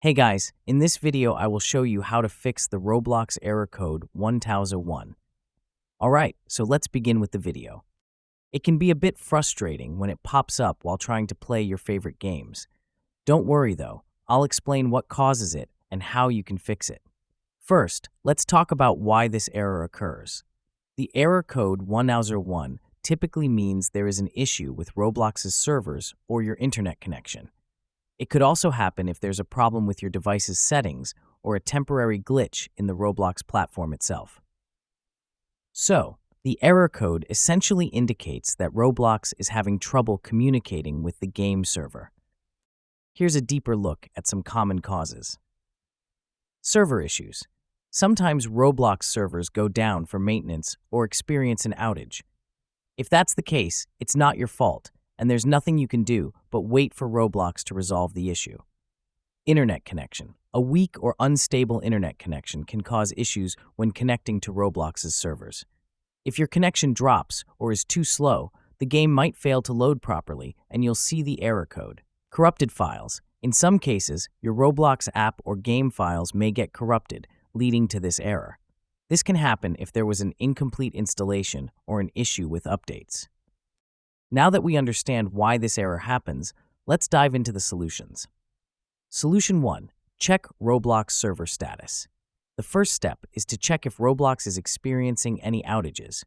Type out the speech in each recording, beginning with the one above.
Hey guys, in this video I will show you how to fix the Roblox Error Code 1001. Alright, so let's begin with the video. It can be a bit frustrating when it pops up while trying to play your favorite games. Don't worry though, I'll explain what causes it and how you can fix it. First, let's talk about why this error occurs. The error code 1001 typically means there is an issue with Roblox's servers or your internet connection. It could also happen if there's a problem with your device's settings or a temporary glitch in the Roblox platform itself. So, the error code essentially indicates that Roblox is having trouble communicating with the game server. Here's a deeper look at some common causes. Server issues. Sometimes Roblox servers go down for maintenance or experience an outage. If that's the case, it's not your fault, and there's nothing you can do but wait for Roblox to resolve the issue. Internet connection. A weak or unstable internet connection can cause issues when connecting to Roblox's servers. If your connection drops or is too slow, the game might fail to load properly and you'll see the error code. Corrupted files. In some cases, your Roblox app or game files may get corrupted, leading to this error. This can happen if there was an incomplete installation or an issue with updates. Now that we understand why this error happens, let's dive into the solutions. Solution 1. Check Roblox server status. The first step is to check if Roblox is experiencing any outages.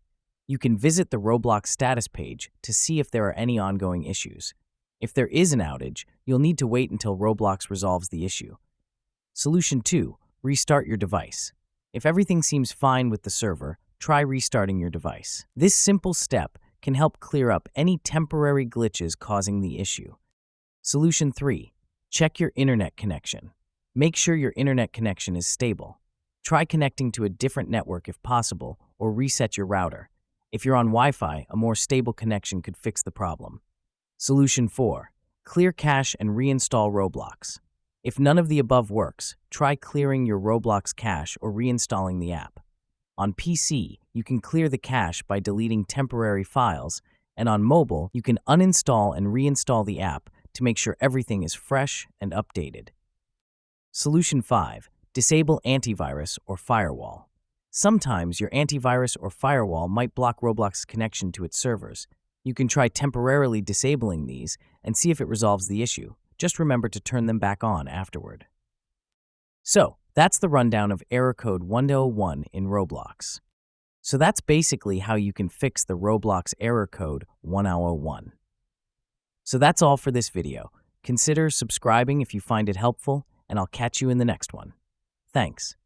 You can visit the Roblox status page to see if there are any ongoing issues. If there is an outage, you'll need to wait until Roblox resolves the issue. Solution 2. Restart your device. If everything seems fine with the server, try restarting your device. This simple step can help clear up any temporary glitches causing the issue. Solution 3. Check your internet connection. Make sure your internet connection is stable. Try connecting to a different network if possible, or reset your router. If you're on Wi-Fi, a more stable connection could fix the problem. Solution 4. Clear cache and reinstall Roblox. If none of the above works, try clearing your Roblox cache or reinstalling the app. On PC, you can clear the cache by deleting temporary files, and on mobile, you can uninstall and reinstall the app to make sure everything is fresh and updated. Solution 5. Disable antivirus or firewall. Sometimes your antivirus or firewall might block Roblox's connection to its servers. You can try temporarily disabling these and see if it resolves the issue. Just remember to turn them back on afterward. So, that's the rundown of error code 1001 in Roblox. So that's basically how you can fix the Roblox error code 1001. So that's all for this video. Consider subscribing if you find it helpful, and I'll catch you in the next one. Thanks.